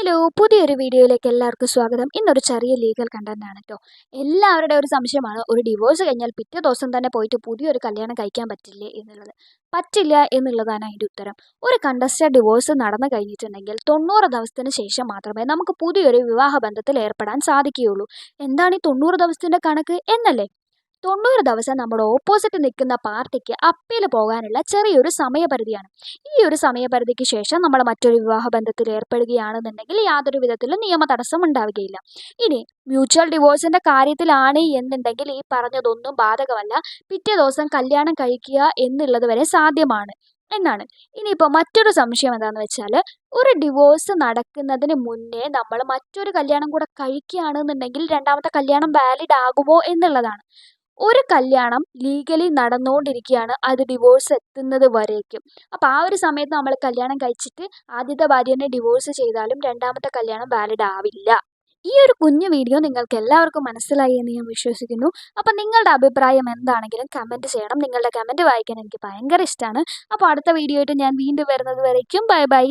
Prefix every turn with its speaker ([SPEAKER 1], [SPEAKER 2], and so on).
[SPEAKER 1] Hello പുതിയൊരു വീഡിയോയിലേക്ക് എല്ലാവർക്കും സ്വാഗതം. ഇന്നൊരു ചെറിയ ലീഗൽ കണ്ടന്റ് ആണ് കേട്ടോ. എല്ലാവരുടെ ഒരു സംശയമാണ്, ഒരു ഡിവോഴ്സ് കഴിഞ്ഞാൽ പിറ്റേ ദിവസം തന്നെ പോയിട്ട് പുതിയൊരു കല്യാണം കഴിക്കാൻ പറ്റില്ലേ എന്നുള്ളത്. പറ്റില്ല എന്നുള്ളതാണ് അതിൻ്റെ ഉത്തരം. ഒരു കണ്ടസ്റ്റന്റ് ഡിവോഴ്സ് നടന്നു കഴിഞ്ഞിട്ടുണ്ടെങ്കിൽ 90 ദിവസത്തിന് ശേഷം മാത്രമേ നമുക്ക് പുതിയൊരു വിവാഹ ബന്ധത്തിൽ ഏർപ്പെടാൻ സാധിക്കുകയുള്ളൂ. എന്താണ് ഈ 90 ദിവസത്തിൻ്റെ കണക്ക് എന്നല്ലേ? 90 ദിവസം നമ്മുടെ ഓപ്പോസിറ്റ് നിൽക്കുന്ന പാർട്ടിക്ക് അപ്പീൽ പോകാനുള്ള ചെറിയൊരു സമയപരിധിയാണ്. ഈ ഒരു സമയപരിധിക്ക് ശേഷം നമ്മൾ മറ്റൊരു വിവാഹ ബന്ധത്തിൽ ഏർപ്പെടുകയാണെന്നുണ്ടെങ്കിൽ യാതൊരു വിധത്തിലും നിയമ തടസ്സം ഉണ്ടാവുകയില്ല. ഇനി മ്യൂച്വൽ ഡിവോഴ്സിന്റെ കാര്യത്തിലാണ് എന്നുണ്ടെങ്കിൽ ഈ പറഞ്ഞതൊന്നും ബാധകമല്ല. പിറ്റേ ദിവസം കല്യാണം കഴിക്കുക എന്നുള്ളത് വരെ സാധ്യമാണ് എന്നാണ്. ഇനിയിപ്പോൾ മറ്റൊരു സംശയം എന്താണെന്ന് വെച്ചാൽ, ഒരു ഡിവോഴ്സ് നടക്കുന്നതിന് മുന്നേ നമ്മൾ മറ്റൊരു കല്യാണം കൂടെ കഴിക്കുകയാണെന്നുണ്ടെങ്കിൽ രണ്ടാമത്തെ കല്യാണം വാലിഡ് ആകുമോ എന്നുള്ളതാണ്. ഒരു കല്യാണം ലീഗലി നടന്നുകൊണ്ടിരിക്കുകയാണ്, അത് ഡിവോഴ്സ് എത്തുന്നത് വരേക്കും. അപ്പോൾ ആ ഒരു സമയത്ത് നമ്മൾ കല്യാണം കഴിച്ചിട്ട് ആദ്യത്തെ ഭാര്യനെ ഡിവോഴ്സ് ചെയ്താലും രണ്ടാമത്തെ കല്യാണം വാലിഡ് ആവില്ല. ഈ ഒരു കുഞ്ഞു വീഡിയോ നിങ്ങൾക്ക് എല്ലാവർക്കും മനസ്സിലായി എന്ന് ഞാൻ വിശ്വസിക്കുന്നു. അപ്പം നിങ്ങളുടെ അഭിപ്രായം എന്താണെങ്കിലും കമൻറ്റ് ചെയ്യണം. നിങ്ങളുടെ കമൻറ്റ് വായിക്കാൻ എനിക്ക് ഭയങ്കര ഇഷ്ടമാണ്. അപ്പോൾ അടുത്ത വീഡിയോ ആയിട്ട് ഞാൻ വീണ്ടും വരുന്നത് വരേക്കും ബൈ ബൈ.